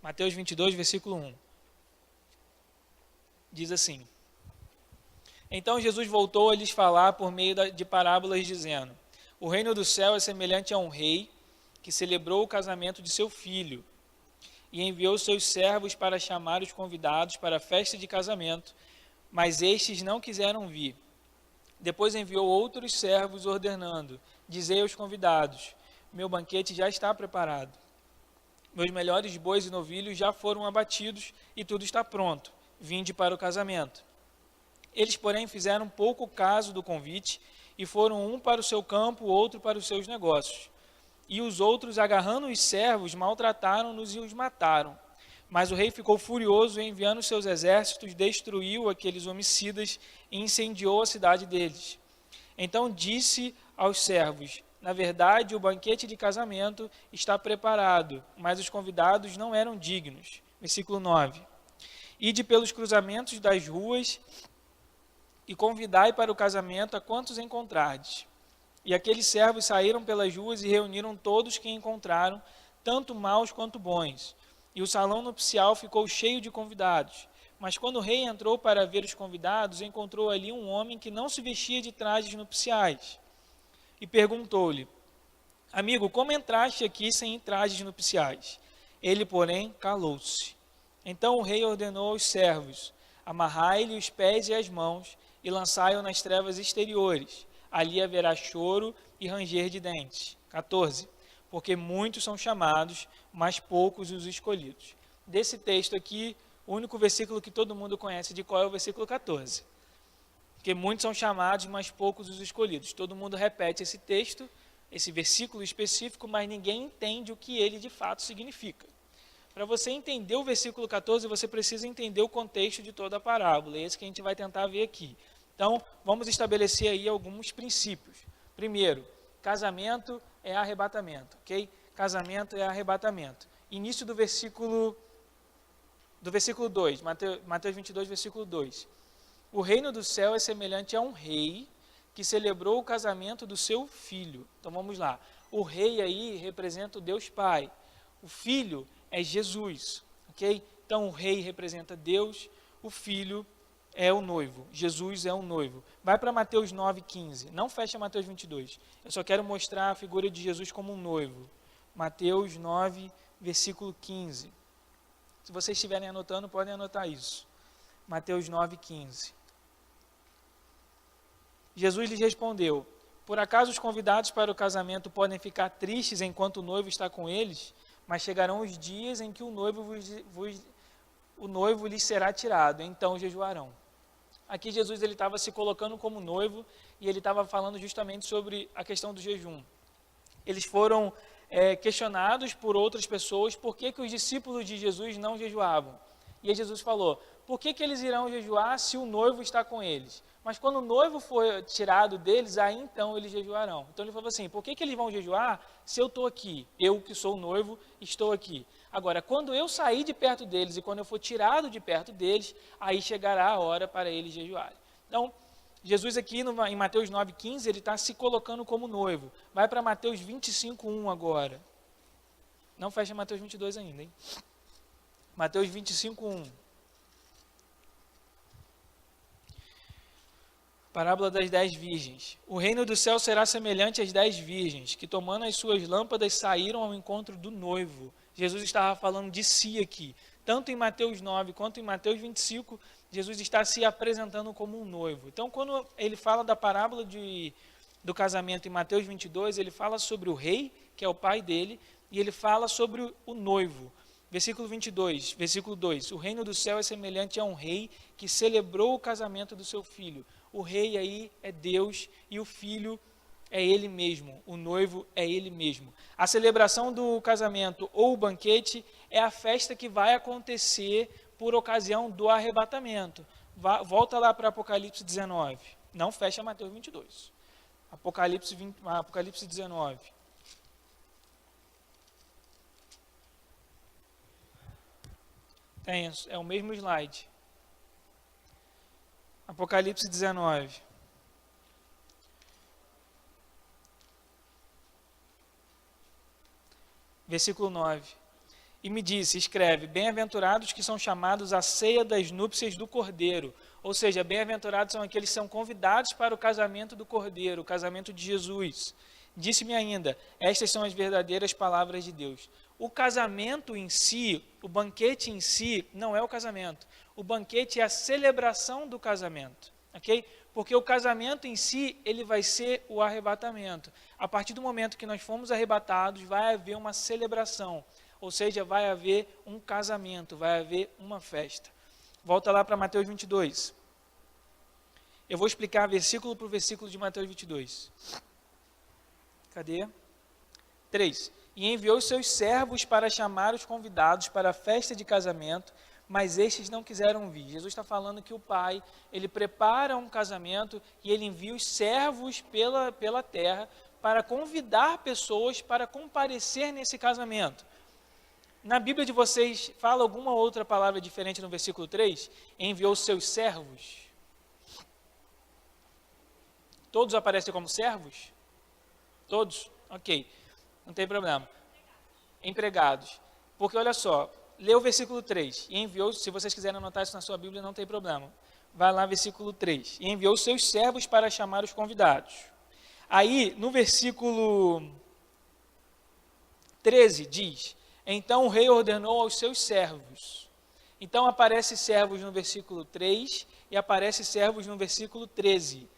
Mateus 22, versículo 1. Diz assim: Então Jesus voltou a lhes falar por meio de parábolas, dizendo: O reino do céu é semelhante a um rei que celebrou o casamento de seu filho e enviou seus servos para chamar os convidados para a festa de casamento, mas estes não quiseram vir. Depois enviou outros servos, ordenando: Dizei aos convidados: Meu banquete já está preparado. Meus melhores bois e novilhos já foram abatidos e tudo está pronto. Vinde para o casamento. Eles, porém, fizeram pouco caso do convite e foram um para o seu campo, outro para os seus negócios. E os outros, agarrando os servos, maltrataram-nos e os mataram. Mas o rei ficou furioso e, enviando seus exércitos, destruiu aqueles homicidas e incendiou a cidade deles. Então disse aos servos: Na verdade, o banquete de casamento está preparado, mas os convidados não eram dignos. Versículo 9. Ide pelos cruzamentos das ruas e convidai para o casamento a quantos encontrardes. E aqueles servos saíram pelas ruas e reuniram todos que encontraram, tanto maus quanto bons. E o salão nupcial ficou cheio de convidados. Mas quando o rei entrou para ver os convidados, encontrou ali um homem que não se vestia de trajes nupciais. E perguntou-lhe: Amigo, como entraste aqui sem trajes nupciais? Ele, porém, calou-se. Então o rei ordenou aos servos: Amarrai-lhe os pés e as mãos e lançai-o nas trevas exteriores. Ali haverá choro e ranger de dentes. 14. Porque muitos são chamados, mas poucos os escolhidos. Desse texto aqui, o único versículo que todo mundo conhece de qual é o versículo 14. Porque muitos são chamados, mas poucos os escolhidos. Todo mundo repete esse texto, esse versículo específico, mas ninguém entende o que ele de fato significa. Para você entender o versículo 14, você precisa entender o contexto de toda a parábola. É esse que a gente vai tentar ver aqui. Então, vamos estabelecer aí alguns princípios. Primeiro, casamento é arrebatamento, ok? Casamento é arrebatamento. Início do versículo 2, Mateus 22, versículo 2. O reino do céu é semelhante a um rei que celebrou o casamento do seu filho. Então, vamos lá. O rei aí representa o Deus Pai. O filho é Jesus, ok? Então, o rei representa Deus, o filho é o noivo, Jesus é o noivo. Vai para Mateus 9,15, não fecha Mateus 22. Eu só quero mostrar a figura de Jesus como um noivo. Mateus 9, versículo 15. Se vocês estiverem anotando, podem anotar isso. Mateus 9,15. Jesus lhes respondeu: Por acaso os convidados para o casamento podem ficar tristes enquanto o noivo está com eles? Mas chegarão os dias em que o noivo lhes será tirado, então jejuarão. Aqui Jesus ele estava se colocando como noivo e ele estava falando justamente sobre a questão do jejum. Eles foram questionados por outras pessoas por que os discípulos de Jesus não jejuavam. E aí Jesus falou: por que eles irão jejuar se o noivo está com eles? Mas quando o noivo for tirado deles, aí então eles jejuarão. Então ele falou assim: por que eles vão jejuar se eu estou aqui? Eu que sou o noivo, estou aqui. Agora, quando eu sair de perto deles e quando eu for tirado de perto deles, aí chegará a hora para eles jejuarem. Então, Jesus aqui em Mateus 9,15, ele está se colocando como noivo. Vai para Mateus 25,1 agora. Não fecha Mateus 22 ainda, hein? Mateus 25,1. Parábola das 10 virgens. O reino do céu será semelhante às 10 virgens, que tomando as suas lâmpadas saíram ao encontro do noivo. Jesus estava falando de si aqui. Tanto em Mateus 9 quanto em Mateus 25, Jesus está se apresentando como um noivo. Então, quando ele fala da parábola do casamento em Mateus 22, ele fala sobre o rei, que é o pai dele, e ele fala sobre o noivo. Versículo 22, versículo 2. O reino do céu é semelhante a um rei que celebrou o casamento do seu filho. O rei aí é Deus e o filho é ele mesmo, o noivo é ele mesmo. A celebração do casamento ou o banquete é a festa que vai acontecer por ocasião do arrebatamento. Volta lá para Apocalipse 19. Não fecha Mateus 22. Apocalipse 19. Tem, é o mesmo slide. Apocalipse 19. Versículo 9. e me disse, escreve, bem-aventurados que são chamados à ceia das núpcias do Cordeiro. Ou seja, bem-aventurados são aqueles que são convidados para o casamento do Cordeiro, o casamento de Jesus. Disse-me ainda, estas são as verdadeiras palavras de Deus. O casamento em si, o banquete em si, não é o casamento. O banquete é a celebração do casamento, ok? Porque o casamento em si, ele vai ser o arrebatamento. A partir do momento que nós fomos arrebatados, vai haver uma celebração. Ou seja, vai haver um casamento, vai haver uma festa. Volta lá para Mateus 22. Eu vou explicar versículo por versículo de Mateus 22. Cadê? 3. E enviou seus servos para chamar os convidados para a festa de casamento, mas estes não quiseram vir. Jesus está falando que o Pai, ele prepara um casamento e ele envia os servos pela terra para convidar pessoas para comparecer nesse casamento. Na Bíblia de vocês, fala alguma outra palavra diferente no versículo 3? Enviou seus servos. Todos aparecem como servos? Todos? Ok, não tem problema. Empregados. Porque olha só, lê o versículo 3. E enviou, se vocês quiserem anotar isso na sua Bíblia, não tem problema. Vai lá, versículo 3. E enviou seus servos para chamar os convidados. Aí, no versículo 13, diz... Então o rei ordenou aos seus servos. Então aparece servos no versículo 3 e aparece servos no versículo 13.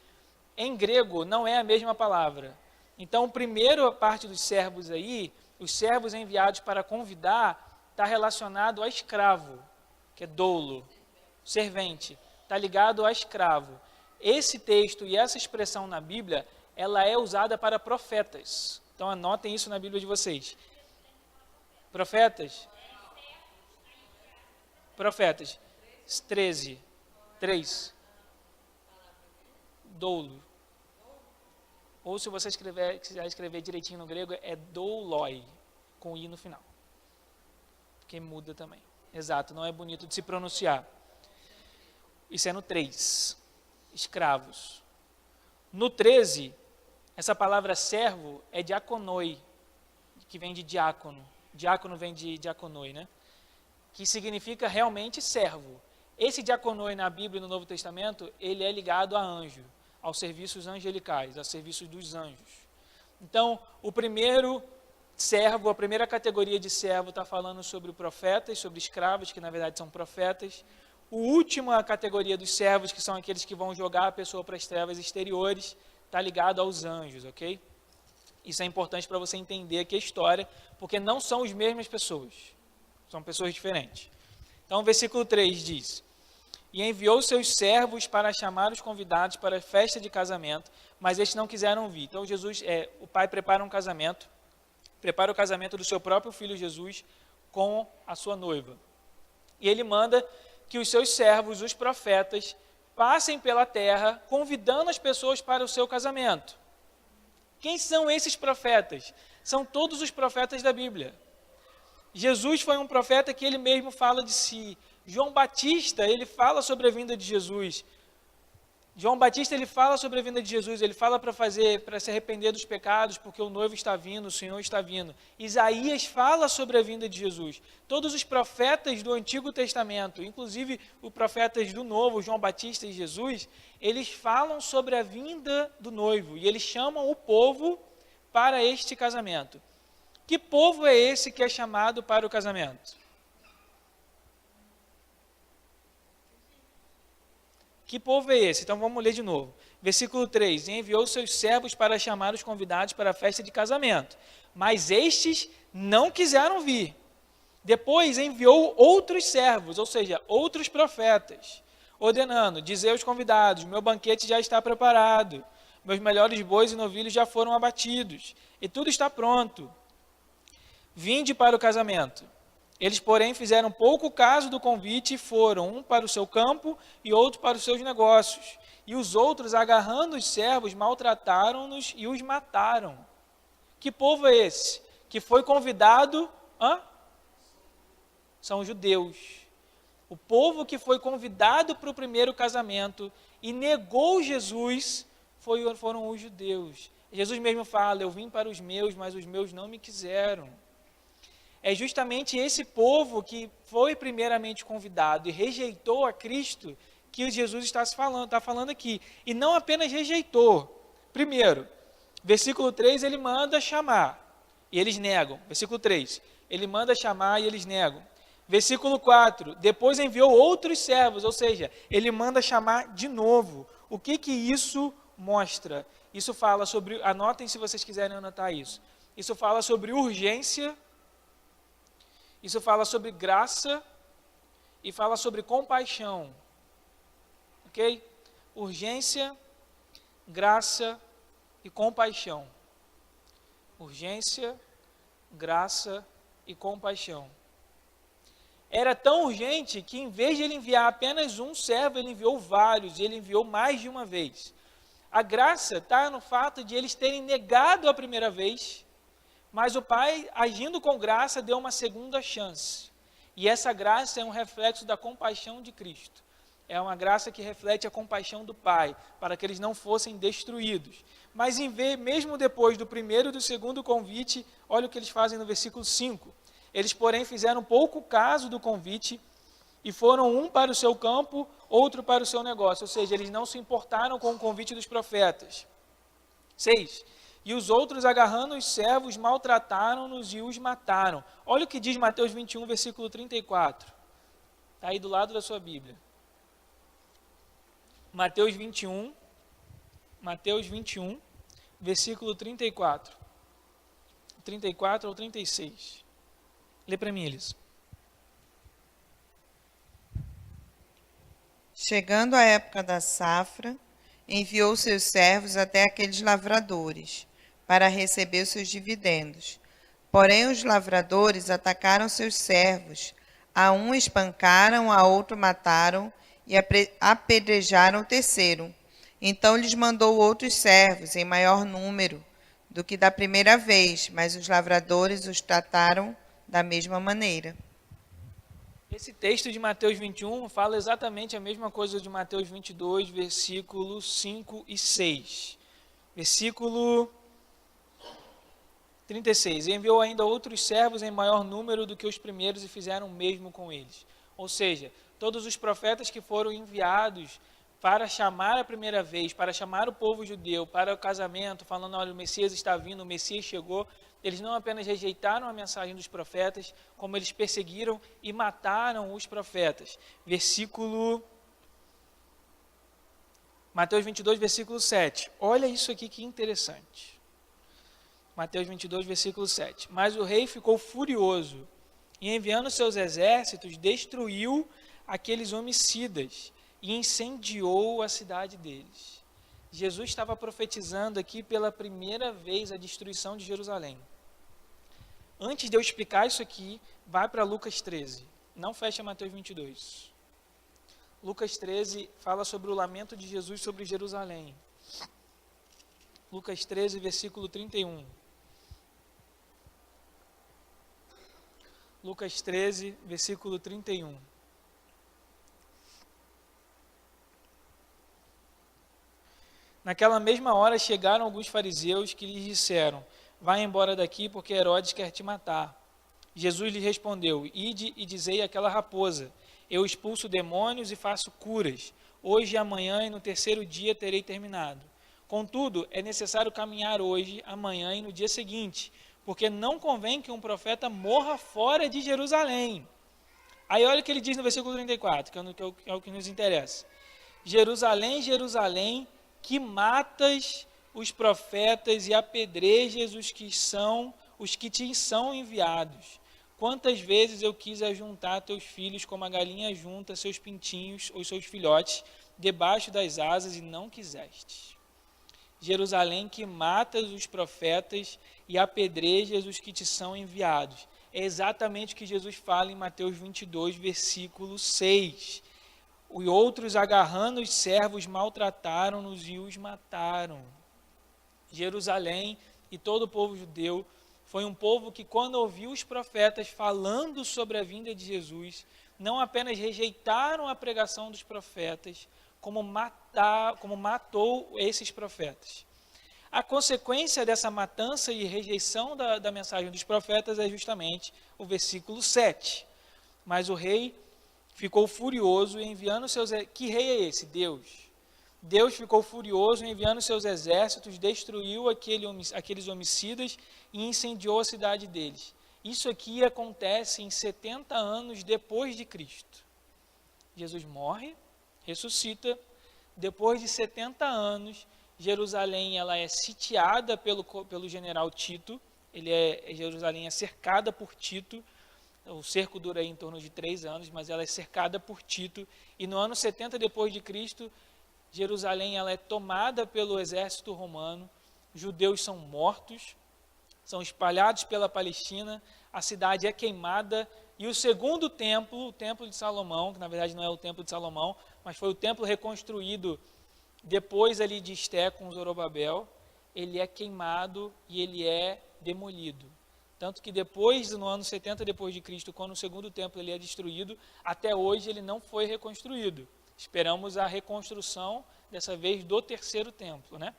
Em grego não é a mesma palavra. Então a primeira parte dos servos aí, os servos enviados para convidar, está relacionado a escravo, que é doulo, servente, está ligado a escravo. Esse texto e essa expressão na Bíblia, ela é usada para profetas. Então anotem isso na Bíblia de vocês. Profetas? Profetas. 13. 3. Doulo. Ou se você quiser escrever direitinho no grego, é douloi, com i no final. Porque muda também. Exato, não é bonito de se pronunciar. Isso é no 3. Escravos. No 13, essa palavra servo é diakonoi, que vem de diácono. Diácono vem de diakonoi, né? Que significa realmente servo. Esse diakonoi na Bíblia e no Novo Testamento, ele é ligado a anjo, aos serviços angelicais, aos serviços dos anjos. Então, o primeiro servo, a primeira categoria de servo está falando sobre profetas, sobre escravos, que na verdade são profetas. A última categoria dos servos, que são aqueles que vão jogar a pessoa para as trevas exteriores, está ligado aos anjos, ok? Isso é importante para você entender aqui a história, porque não são as mesmas pessoas, são pessoas diferentes. Então, o versículo 3 diz, e enviou seus servos para chamar os convidados para a festa de casamento, mas estes não quiseram vir. Então, o pai prepara um casamento, prepara o casamento do seu próprio filho Jesus com a sua noiva. E ele manda que os seus servos, os profetas, passem pela terra, convidando as pessoas para o seu casamento. Quem são esses profetas? São todos os profetas da Bíblia. Jesus foi um profeta que ele mesmo fala de si. João Batista, ele fala sobre a vinda de Jesus. João Batista, ele fala sobre a vinda de Jesus, ele fala para se arrepender dos pecados, porque o noivo está vindo, o Senhor está vindo. Isaías fala sobre a vinda de Jesus. Todos os profetas do Antigo Testamento, inclusive os profetas do Novo, João Batista e Jesus, eles falam sobre a vinda do noivo e eles chamam o povo para este casamento. Que povo é esse que é chamado para o casamento? Que povo é esse? Então vamos ler de novo. Versículo 3. Enviou seus servos para chamar os convidados para a festa de casamento, mas estes não quiseram vir. Depois enviou outros servos, ou seja, outros profetas, ordenando, dizei aos convidados, meu banquete já está preparado, meus melhores bois e novilhos já foram abatidos, e tudo está pronto. Vinde para o casamento. Eles, porém, fizeram pouco caso do convite e foram, um para o seu campo e outro para os seus negócios. E os outros, agarrando os servos, maltrataram-nos e os mataram. Que povo é esse? Que foi convidado... São os judeus. O povo que foi convidado para o primeiro casamento e negou Jesus foram os judeus. Jesus mesmo fala, eu vim para os meus, mas os meus não me quiseram. é justamente esse povo que foi primeiramente convidado e rejeitou a Cristo que Jesus está falando aqui. E não apenas rejeitou. Primeiro, versículo 3, ele manda chamar, e eles negam. Versículo 3, ele manda chamar e eles negam. Versículo 4, depois enviou outros servos, ou seja, ele manda chamar de novo. O que isso mostra? Isso fala sobre, anotem se vocês quiserem anotar isso. Isso fala sobre urgência, isso fala sobre graça e fala sobre compaixão. Ok? Urgência, graça e compaixão. Urgência, graça e compaixão. Era tão urgente que, em vez de ele enviar apenas um servo, ele enviou vários, e ele enviou mais de uma vez. A graça está no fato de eles terem negado a primeira vez, mas o Pai, agindo com graça, deu uma segunda chance. E essa graça é um reflexo da compaixão de Cristo. É uma graça que reflete a compaixão do Pai, para que eles não fossem destruídos. Mas mesmo depois do primeiro e do segundo convite, olha o que eles fazem no versículo 5. Eles, porém, fizeram pouco caso do convite e foram um para o seu campo, outro para o seu negócio. Ou seja, eles não se importaram com o convite dos profetas. 6. E os outros, agarrando os servos, maltrataram-nos e os mataram. Olha o que diz Mateus 21, versículo 34. Está aí do lado da sua Bíblia. Mateus 21, versículo 34. 34 ao 36. Lê para mim, Elisa. Chegando a época da safra, enviou seus servos até aqueles lavradores, para receber os seus dividendos. Porém, os lavradores atacaram seus servos, a um espancaram, a outro mataram, e apedrejaram o terceiro. Então lhes mandou outros servos, em maior número do que da primeira vez, mas os lavradores os trataram da mesma maneira. Esse texto de Mateus 21 fala exatamente a mesma coisa de Mateus 22, versículos 5 e 6. Versículo 36. Enviou ainda outros servos em maior número do que os primeiros e fizeram o mesmo com eles. Ou seja, todos os profetas que foram enviados para chamar a primeira vez, para chamar o povo judeu para o casamento, falando, olha, o Messias está vindo, o Messias chegou, eles não apenas rejeitaram a mensagem dos profetas, como eles perseguiram e mataram os profetas. Mateus 22, versículo 7. Olha isso aqui que interessante. Mateus 22, versículo 7. Mas o rei ficou furioso e, enviando seus exércitos, destruiu aqueles homicidas e incendiou a cidade deles. Jesus estava profetizando aqui pela primeira vez a destruição de Jerusalém. Antes de eu explicar isso aqui, vai para Lucas 13. Não fecha Mateus 22. Lucas 13 fala sobre o lamento de Jesus sobre Jerusalém. Lucas 13, versículo 31. Lucas 13, versículo 31. Naquela mesma hora chegaram alguns fariseus que lhes disseram, vai embora daqui porque Herodes quer te matar. Jesus lhe respondeu, ide e dizei àquela raposa, eu expulso demônios e faço curas. Hoje, amanhã e no terceiro dia terei terminado. Contudo, é necessário caminhar hoje, amanhã e no dia seguinte, porque não convém que um profeta morra fora de Jerusalém. Aí olha o que ele diz no versículo 34, que é o que nos interessa. Jerusalém, Jerusalém, que matas os profetas e apedrejas os que te são enviados. Quantas vezes eu quis ajuntar teus filhos como a galinha junta seus pintinhos ou seus filhotes debaixo das asas e não quiseste. Jerusalém, que matas os profetas e apedrejas os que te são enviados. É exatamente o que Jesus fala em Mateus 22, versículo 6. E outros, agarrando os servos, maltrataram-nos e os mataram. Jerusalém e todo o povo judeu foi um povo que, quando ouviu os profetas falando sobre a vinda de Jesus, não apenas rejeitaram a pregação dos profetas, como matou esses profetas. A consequência dessa matança e rejeição da mensagem dos profetas é justamente o versículo 7. Mas o rei ficou furioso e enviando seus... Que rei é esse? Deus. Deus ficou furioso enviando seus exércitos, destruiu aqueles homicidas e incendiou a cidade deles. Isso aqui acontece em 70 anos depois de Cristo. Jesus morre, ressuscita. Depois de 70 anos, Jerusalém ela é sitiada pelo general Tito. Jerusalém é cercada por Tito. O cerco dura aí em torno de 3 anos, mas ela é cercada por Tito. E no ano 70 depois de Cristo, Jerusalém ela é tomada pelo exército romano, judeus são mortos, são espalhados pela Palestina, a cidade é queimada e o segundo templo, o templo de Salomão, que na verdade não é o templo de Salomão, mas foi o templo reconstruído depois ali de Esté com Zorobabel, ele é queimado e ele é demolido. Tanto que depois, no ano 70 depois de Cristo, quando o segundo templo ele é destruído, até hoje ele não foi reconstruído. Esperamos a reconstrução, dessa vez, do terceiro templo, né?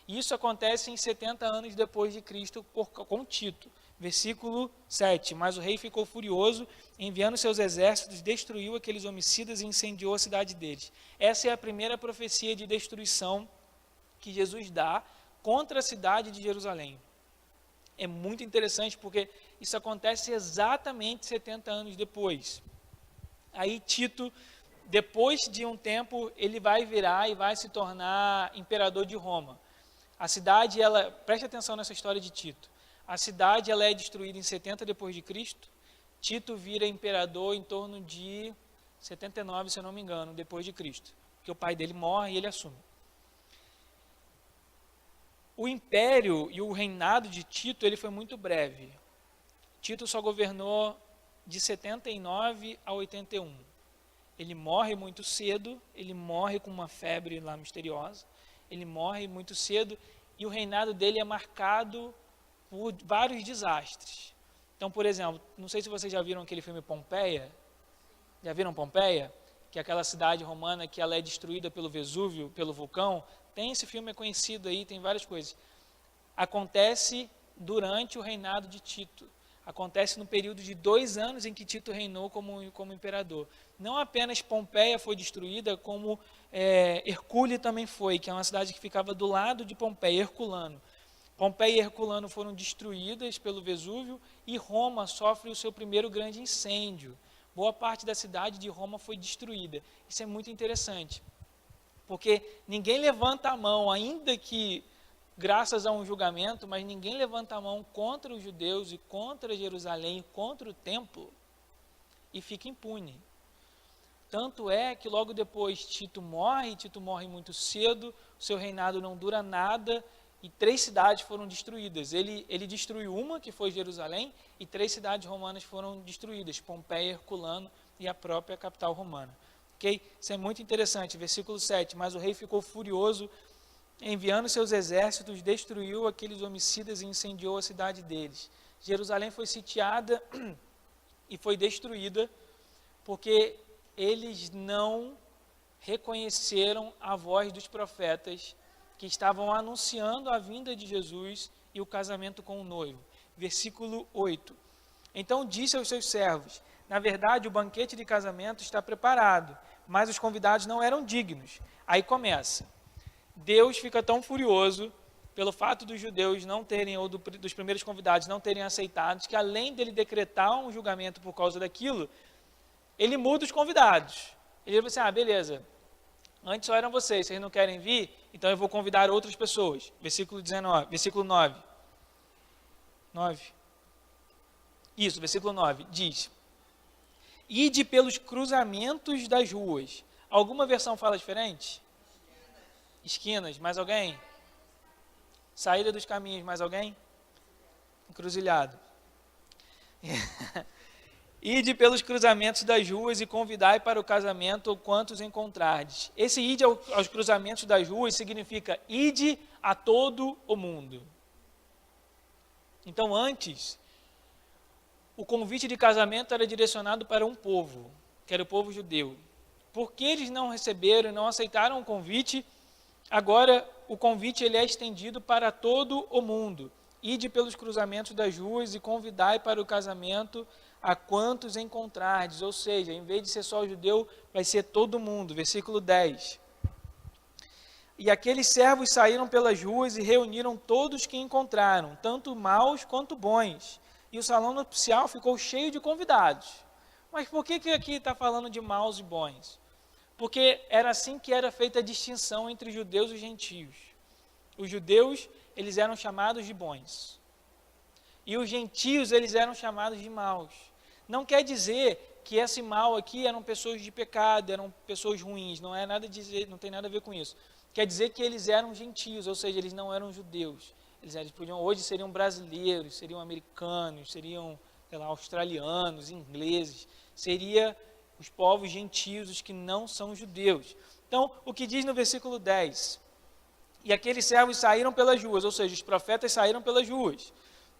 Isso acontece em 70 anos depois de Cristo com Tito. Versículo 7. Mas o rei ficou furioso, enviando seus exércitos, destruiu aqueles homicidas e incendiou a cidade deles. Essa é a primeira profecia de destruição que Jesus dá contra a cidade de Jerusalém. É muito interessante porque isso acontece exatamente 70 anos depois. Aí Tito... Depois de um tempo, ele vai virar e vai se tornar imperador de Roma. A cidade, preste atenção nessa história de Tito. A cidade ela é destruída em 70 depois de Cristo. Tito vira imperador em torno de 79, se eu não me engano, depois de Cristo. Porque o pai dele morre e ele assume. O império e o reinado de Tito ele foi muito breve. Tito só governou de 79 a 81. Ele morre muito cedo, ele morre com uma febre lá misteriosa, ele morre muito cedo e o reinado dele é marcado por vários desastres. Então, por exemplo, não sei se vocês já viram aquele filme Pompeia. Já viram Pompeia? Que é aquela cidade romana que ela é destruída pelo Vesúvio, pelo vulcão. Tem esse filme, é conhecido aí, tem várias coisas. Acontece durante o reinado de Tito. Acontece no período de 2 anos em que Tito reinou como imperador. Não apenas Pompeia foi destruída, como Hercule também foi, que é uma cidade que ficava do lado de Pompeia, Herculano. Pompeia e Herculano foram destruídas pelo Vesúvio e Roma sofre o seu primeiro grande incêndio. Boa parte da cidade de Roma foi destruída. Isso é muito interessante, porque ninguém levanta a mão, ainda que graças a um julgamento, mas ninguém levanta a mão contra os judeus e contra Jerusalém, e contra o templo, e fica impune. Tanto é que logo depois Tito morre muito cedo, o seu reinado não dura nada, e 3 cidades foram destruídas. Ele destruiu uma, que foi Jerusalém, e 3 cidades romanas foram destruídas, Pompeia, Herculano e a própria capital romana. Okay? Isso é muito interessante, versículo 7, mas o rei ficou furioso, enviando seus exércitos, destruiu aqueles homicidas e incendiou a cidade deles. Jerusalém foi sitiada e foi destruída porque eles não reconheceram a voz dos profetas que estavam anunciando a vinda de Jesus e o casamento com o noivo. Versículo 8. Então disse aos seus servos: na verdade, o banquete de casamento está preparado, mas os convidados não eram dignos. Aí começa. Deus fica tão furioso pelo fato dos judeus não terem, ou dos primeiros convidados não terem aceitado, que além dele decretar um julgamento por causa daquilo, ele muda os convidados. Ele diz assim: beleza, antes só eram vocês não querem vir, então eu vou convidar outras pessoas. Versículo 9. Isso, versículo 9, diz: ide pelos cruzamentos das ruas. Alguma versão fala diferente? Esquinas, mais alguém? Saída dos caminhos, mais alguém? Encruzilhado. Ide pelos cruzamentos das ruas e convidai para o casamento quantos encontrardes. Esse ide aos cruzamentos das ruas significa ide a todo o mundo. Então, antes, o convite de casamento era direcionado para um povo, que era o povo judeu. Porque eles não receberam e não aceitaram o convite, agora o convite ele é estendido para todo o mundo. Ide pelos cruzamentos das ruas e convidai para o casamento a quantos encontrardes. Ou seja, em vez de ser só o judeu, vai ser todo mundo. Versículo 10. E aqueles servos saíram pelas ruas e reuniram todos que encontraram, tanto maus quanto bons. E o salão nupcial ficou cheio de convidados. Mas por que aqui está falando de maus e bons? Porque era assim que era feita a distinção entre judeus e gentios. Os judeus, eles eram chamados de bons. E os gentios, eles eram chamados de maus. Não quer dizer que esse mal aqui eram pessoas de pecado, eram pessoas ruins, não é nada dizer, não tem nada a ver com isso. Quer dizer que eles eram gentios, ou seja, eles não eram judeus. Eles podiam, hoje seriam brasileiros, seriam americanos, seriam, sei lá, australianos, ingleses. Seria os povos gentios, os que não são judeus. Então, o que diz no versículo 10? E aqueles servos saíram pelas ruas, ou seja, os profetas saíram pelas ruas,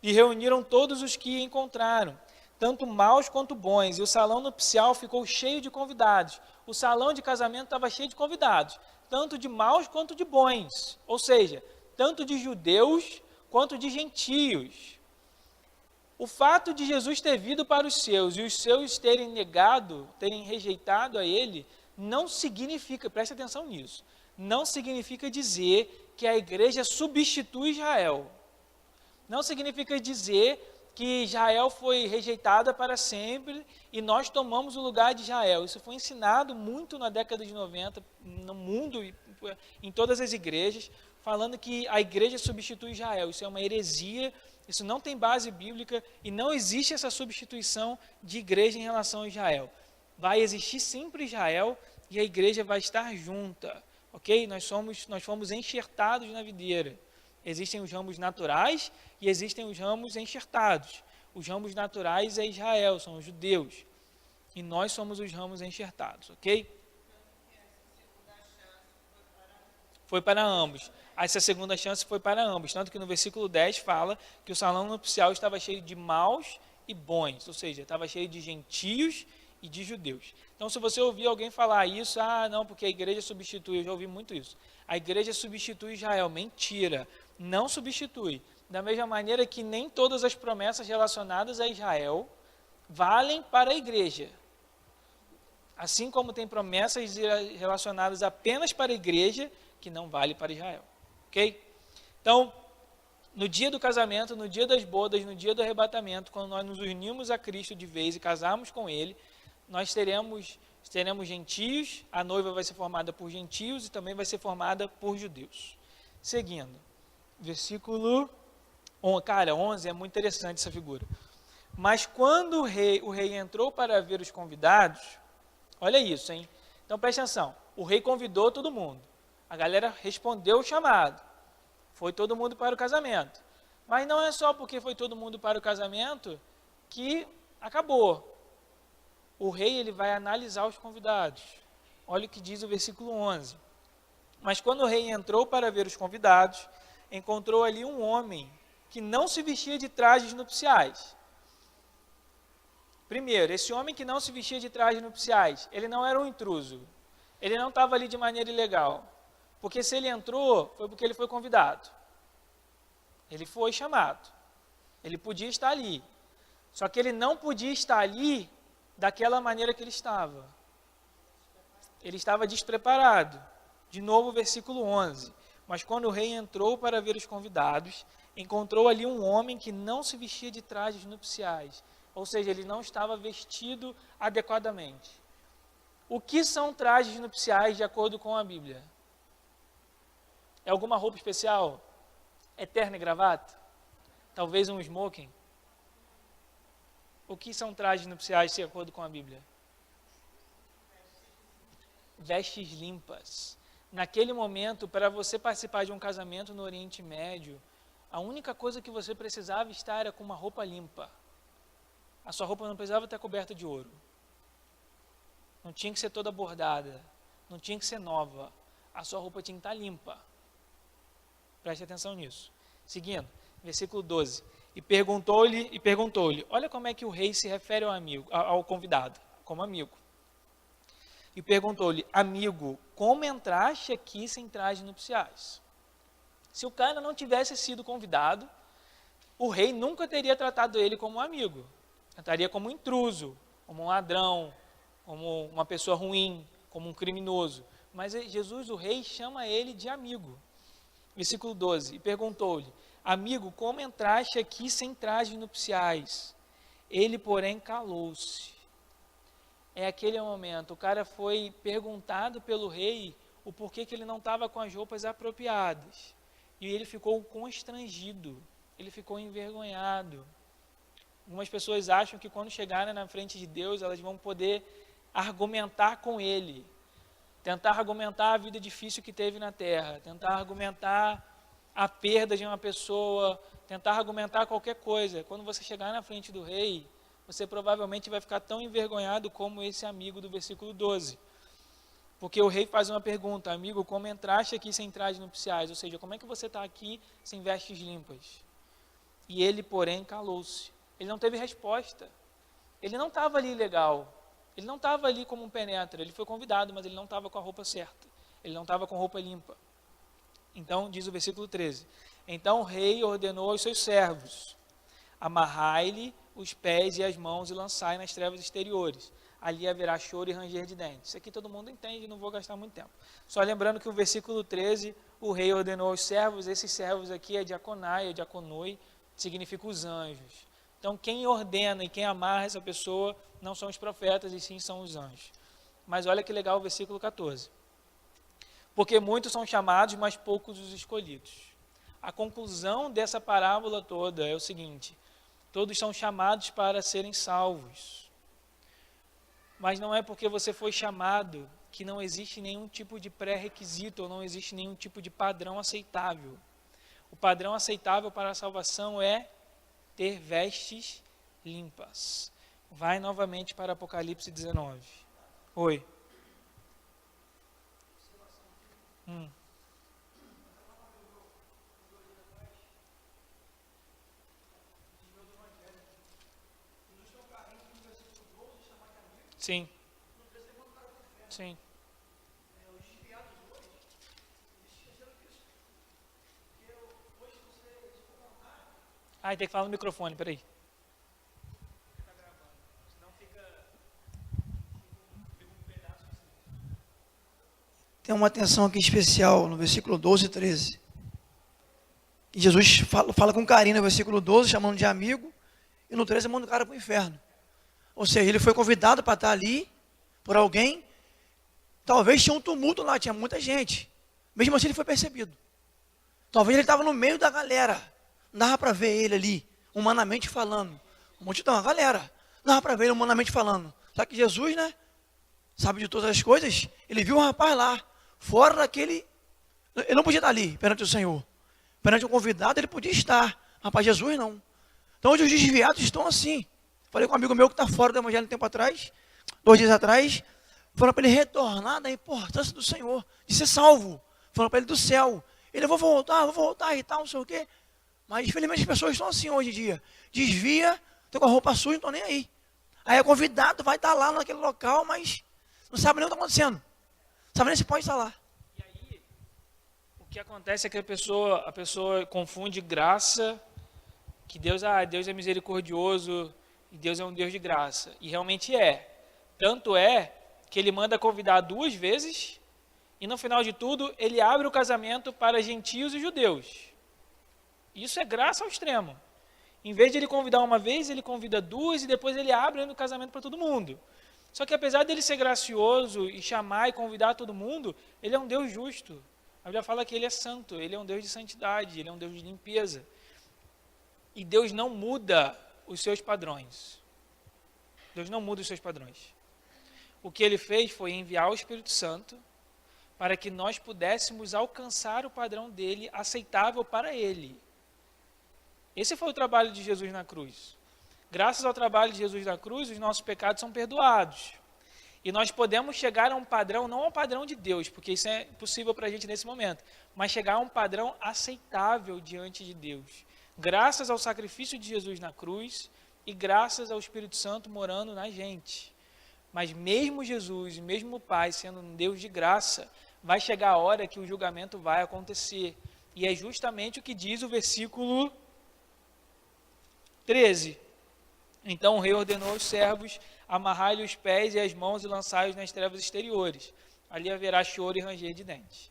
e reuniram todos os que encontraram, tanto maus quanto bons, e o salão nupcial ficou cheio de convidados. O salão de casamento estava cheio de convidados, tanto de maus quanto de bons, ou seja, tanto de judeus quanto de gentios. O fato de Jesus ter vindo para os seus e os seus terem negado, terem rejeitado a ele, não significa, preste atenção nisso, não significa dizer que a igreja substitui Israel. Não significa dizer que Israel foi rejeitada para sempre e nós tomamos o lugar de Israel. Isso foi ensinado muito na década de 90, no mundo, em todas as igrejas, falando que a igreja substitui Israel. Isso é uma heresia, isso não tem base bíblica e não existe essa substituição de igreja em relação a Israel. Vai existir sempre Israel e a igreja vai estar junta, ok? Nós fomos enxertados na videira. Existem os ramos naturais e existem os ramos enxertados. Os ramos naturais é Israel, são os judeus. E nós somos os ramos enxertados, ok? Foi para ambos. Essa segunda chance foi para ambos. Tanto que no versículo 10 fala que o salão nupcial estava cheio de maus e bons. Ou seja, estava cheio de gentios e de judeus. Então, se você ouvir alguém falar isso, não, porque a igreja substitui, eu já ouvi muito isso. A igreja substitui Israel. Mentira. Não substitui. Da mesma maneira que nem todas as promessas relacionadas a Israel valem para a igreja. Assim como tem promessas relacionadas apenas para a igreja, que não vale para Israel. Ok? Então, no dia do casamento, no dia das bodas, no dia do arrebatamento, quando nós nos unimos a Cristo de vez e casarmos com Ele, nós teremos gentios, a noiva vai ser formada por gentios e também vai ser formada por judeus. Seguindo, versículo 11, é muito interessante essa figura. Mas quando o rei entrou para ver os convidados, olha isso, hein? Então presta atenção, o rei convidou todo mundo, a galera respondeu o chamado, foi todo mundo para o casamento. Mas não é só porque foi todo mundo para o casamento que acabou. O rei ele vai analisar os convidados. Olha o que diz o versículo 11. Mas quando o rei entrou para ver os convidados, encontrou ali um homem que não se vestia de trajes nupciais. Primeiro, esse homem que não se vestia de trajes nupciais, ele não era um intruso. Ele não estava ali de maneira ilegal. Porque se ele entrou, foi porque ele foi convidado. Ele foi chamado. Ele podia estar ali. Só que ele não podia estar ali daquela maneira que ele estava. Ele estava despreparado. De novo, o versículo 11. Mas quando o rei entrou para ver os convidados, encontrou ali um homem que não se vestia de trajes nupciais. Ou seja, ele não estava vestido adequadamente. O que são trajes nupciais de acordo com a Bíblia? É alguma roupa especial? É terno e gravata? Talvez um smoking? O que são trajes nupciais de acordo com a Bíblia? Vestes limpas. Naquele momento, para você participar de um casamento no Oriente Médio, a única coisa que você precisava estar era com uma roupa limpa. A sua roupa não precisava estar coberta de ouro. Não tinha que ser toda bordada. Não tinha que ser nova. A sua roupa tinha que estar limpa. Preste atenção nisso. Seguindo, versículo 12. E perguntou-lhe, olha como é que o rei se refere ao convidado, como amigo. E perguntou-lhe, amigo, como entraste aqui sem trajes nupciais? Se o cara não tivesse sido convidado, o rei nunca teria tratado ele como um amigo. Trataria como um intruso, como um ladrão, como uma pessoa ruim, como um criminoso. Mas Jesus, o rei, chama ele de amigo. Versículo 12. E perguntou-lhe: amigo, como entraste aqui sem trajes nupciais? Ele, porém, calou-se. É aquele momento, o cara foi perguntado pelo rei o porquê que ele não estava com as roupas apropriadas. E ele ficou constrangido, ele ficou envergonhado. Algumas pessoas acham que quando chegarem na frente de Deus, elas vão poder argumentar com ele, tentar argumentar a vida difícil que teve na terra, tentar argumentar a perda de uma pessoa, tentar argumentar qualquer coisa. Quando você chegar na frente do rei, você provavelmente vai ficar tão envergonhado como esse amigo do versículo 12. Porque o rei faz uma pergunta: amigo, como entraste aqui sem trajes nupciais? Ou seja, como é que você está aqui sem vestes limpas? E ele, porém, calou-se. Ele não teve resposta. Ele não estava ali legal. Ele não estava ali como um penetra. Ele foi convidado, mas ele não estava com a roupa certa. Ele não estava com roupa limpa. Então, diz o versículo 13. Então o rei ordenou aos seus servos: amarrai-lhe os pés e as mãos e lançai nas trevas exteriores. Ali haverá choro e ranger de dentes. Isso aqui todo mundo entende, não vou gastar muito tempo. Só lembrando que o versículo 13, o rei ordenou aos servos. Esses servos aqui é diaconai, é diaconoi, significa os anjos. Então quem ordena e quem amarra essa pessoa não são os profetas, e sim são os anjos. Mas olha que legal o versículo 14. Porque muitos são chamados, mas poucos os escolhidos. A conclusão dessa parábola toda é o seguinte: todos são chamados para serem salvos. Mas não é porque você foi chamado que não existe nenhum tipo de pré-requisito ou não existe nenhum tipo de padrão aceitável. O padrão aceitável para a salvação é ter vestes limpas. Vai novamente para Apocalipse 19. Oi. Sim. Sim. Ah, tem que falar no microfone, peraí. Tem uma atenção aqui especial no versículo 12 e 13. E Jesus fala com carinho no versículo 12, chamando de amigo, e no 13 manda o cara para o inferno. Ou seja, ele foi convidado para estar ali por alguém. Talvez tinha um tumulto lá, tinha muita gente. Mesmo assim ele foi percebido. Talvez ele estava no meio da galera. Não dava para ver ele ali, humanamente falando. Uma multidão, a galera. Não dava para ver ele humanamente falando. Só que Jesus, né, sabe de todas as coisas. Ele viu um rapaz lá, fora daquele... Ele não podia estar ali perante o Senhor. Perante o convidado ele podia estar. Rapaz, Jesus não. Então hoje os desviados estão assim. Falei com um amigo meu que está fora do evangelho um tempo atrás, 2 dias atrás, falando para ele retornar da importância do Senhor, de ser salvo. Falando para ele do céu. Ele, vou voltar e tal, não sei o quê. Mas infelizmente as pessoas estão assim hoje em dia. Desvia, estão com a roupa suja, não estão nem aí. Aí é convidado, vai estar lá naquele local, mas não sabe nem o que está acontecendo. Não sabe nem se pode estar lá. E aí, o que acontece é que a pessoa confunde graça, que Deus é misericordioso, e Deus é um Deus de graça. E realmente é. Tanto é que ele manda convidar 2 vezes, e no final de tudo, ele abre o casamento para gentios e judeus. Isso é graça ao extremo. Em vez de ele convidar uma vez, ele convida 2 e depois ele abre o casamento para todo mundo. Só que apesar dele ser gracioso e chamar e convidar todo mundo, ele é um Deus justo. A Bíblia fala que ele é santo, ele é um Deus de santidade, ele é um Deus de limpeza. E Deus não muda os seus padrões. Deus não muda os seus padrões. O que ele fez foi enviar o Espírito Santo para que nós pudéssemos alcançar o padrão dele aceitável para ele. Esse foi o trabalho de Jesus na cruz. Graças ao trabalho de Jesus na cruz, os nossos pecados são perdoados. E nós podemos chegar a um padrão, não ao padrão de Deus, porque isso é impossível para a gente nesse momento, mas chegar a um padrão aceitável diante de Deus. Graças ao sacrifício de Jesus na cruz e graças ao Espírito Santo morando na gente. Mas mesmo Jesus, mesmo o Pai sendo um Deus de graça, vai chegar a hora que o julgamento vai acontecer. E é justamente o que diz o versículo 13. Então o rei ordenou aos servos amarrar-lhe os pés e as mãos e lançá-los nas trevas exteriores. Ali haverá choro e ranger de dentes.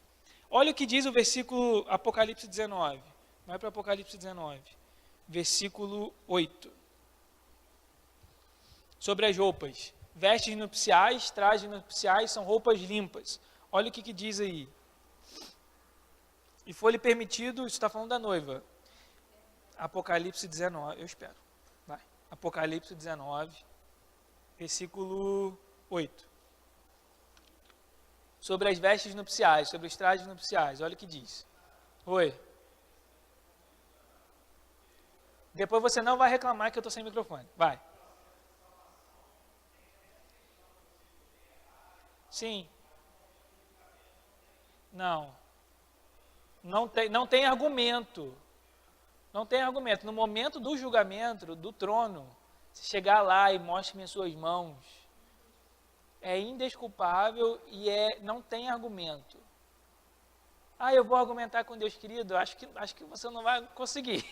Olha o que diz o versículo Apocalipse 19. Vai para Apocalipse 19. Versículo 8. Sobre as roupas. Vestes nupciais, trajes nupciais são roupas limpas. Olha o que diz aí. E foi-lhe permitido, isso está falando da noiva. Apocalipse 19, eu espero. Vai. Apocalipse 19, versículo 8. Sobre as vestes nupciais, sobre os trajes nupciais, olha o que diz. Oi. Depois você não vai reclamar que eu estou sem microfone. Vai. Sim. Não. Não tem argumento. Não tem argumento. No momento do julgamento, do trono, se chegar lá e mostre-me as suas mãos, é indesculpável e não tem argumento. Eu vou argumentar com Deus, querido, acho que você não vai conseguir.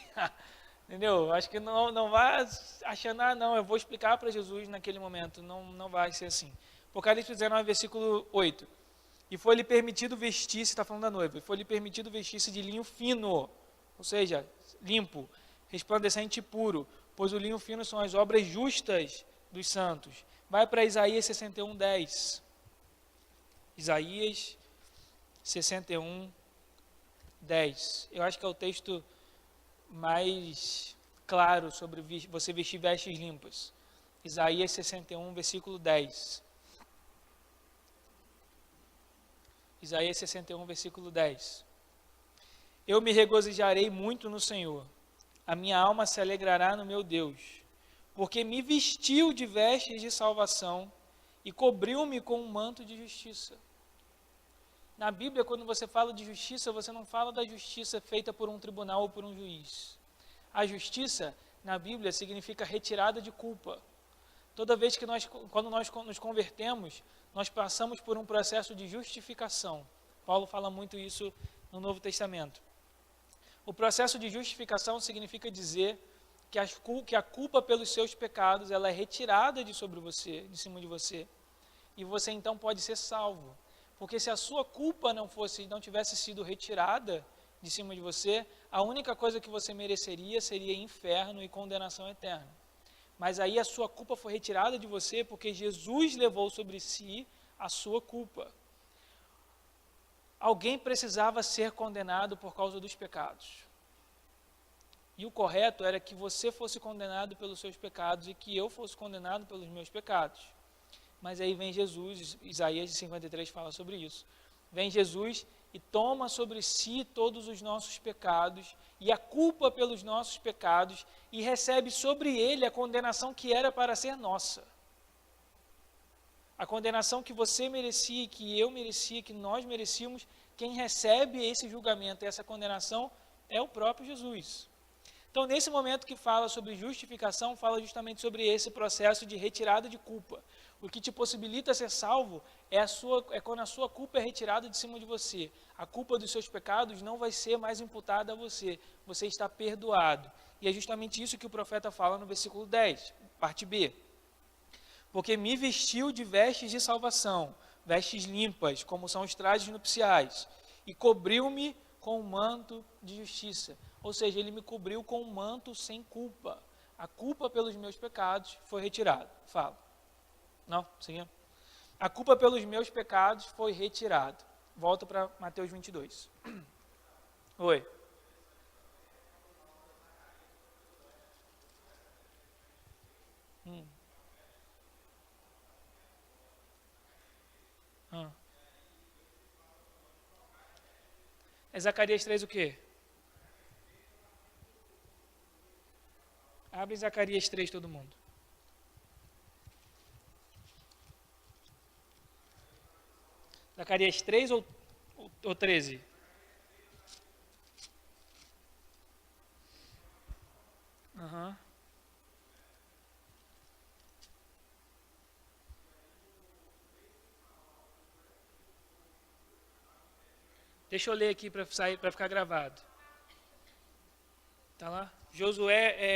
Entendeu? Acho que não vai achando, não, eu vou explicar para Jesus naquele momento. Não vai ser assim. Apocalipse 19, versículo 8. E foi-lhe permitido vestir-se, está falando da noiva, e foi-lhe permitido vestir-se de linho fino, ou seja, limpo, resplandecente e puro, pois o linho fino são as obras justas dos santos. Vai para Isaías 61, 10. Isaías 61, 10. Eu acho que é o texto mais claro sobre você vestir vestes limpas. Isaías 61, versículo 10. Isaías 61, versículo 10. Eu me regozijarei muito no Senhor. A minha alma se alegrará no meu Deus, porque me vestiu de vestes de salvação e cobriu-me com um manto de justiça. Na Bíblia, quando você fala de justiça, você não fala da justiça feita por um tribunal ou por um juiz. A justiça, na Bíblia, significa retirada de culpa. Toda vez que quando nós nos convertemos, nós passamos por um processo de justificação. Paulo fala muito isso no Novo Testamento. O processo de justificação significa dizer que a culpa pelos seus pecados ela é retirada de cima de você. E você então pode ser salvo. Porque se a sua culpa não tivesse sido retirada de cima de você, a única coisa que você mereceria seria inferno e condenação eterna. Mas aí a sua culpa foi retirada de você porque Jesus levou sobre si a sua culpa. Alguém precisava ser condenado por causa dos pecados. E o correto era que você fosse condenado pelos seus pecados e que eu fosse condenado pelos meus pecados. Mas aí vem Jesus, Isaías 53 fala sobre isso. Vem Jesus e toma sobre si todos os nossos pecados e a culpa pelos nossos pecados e recebe sobre ele a condenação que era para ser nossa. A condenação que você merecia, que eu merecia, que nós merecíamos, quem recebe esse julgamento e essa condenação é o próprio Jesus. Então, nesse momento que fala sobre justificação, fala justamente sobre esse processo de retirada de culpa. O que te possibilita ser salvo é quando a sua culpa é retirada de cima de você. A culpa dos seus pecados não vai ser mais imputada a você. Você está perdoado. E é justamente isso que o profeta fala no versículo 10, parte B. Porque me vestiu de vestes de salvação, vestes limpas, como são os trajes nupciais, e cobriu-me com um manto de justiça. Ou seja, ele me cobriu com um manto sem culpa. A culpa pelos meus pecados foi retirada. Fala. Não? Seguindo. A culpa pelos meus pecados foi retirada. Volta para Mateus 22. Oi. É Zacarias 3 o quê? Abre Zacarias 3 todo mundo. Zacarias 3 ou 13? Aham. Deixa eu ler aqui para ficar gravado. Tá lá?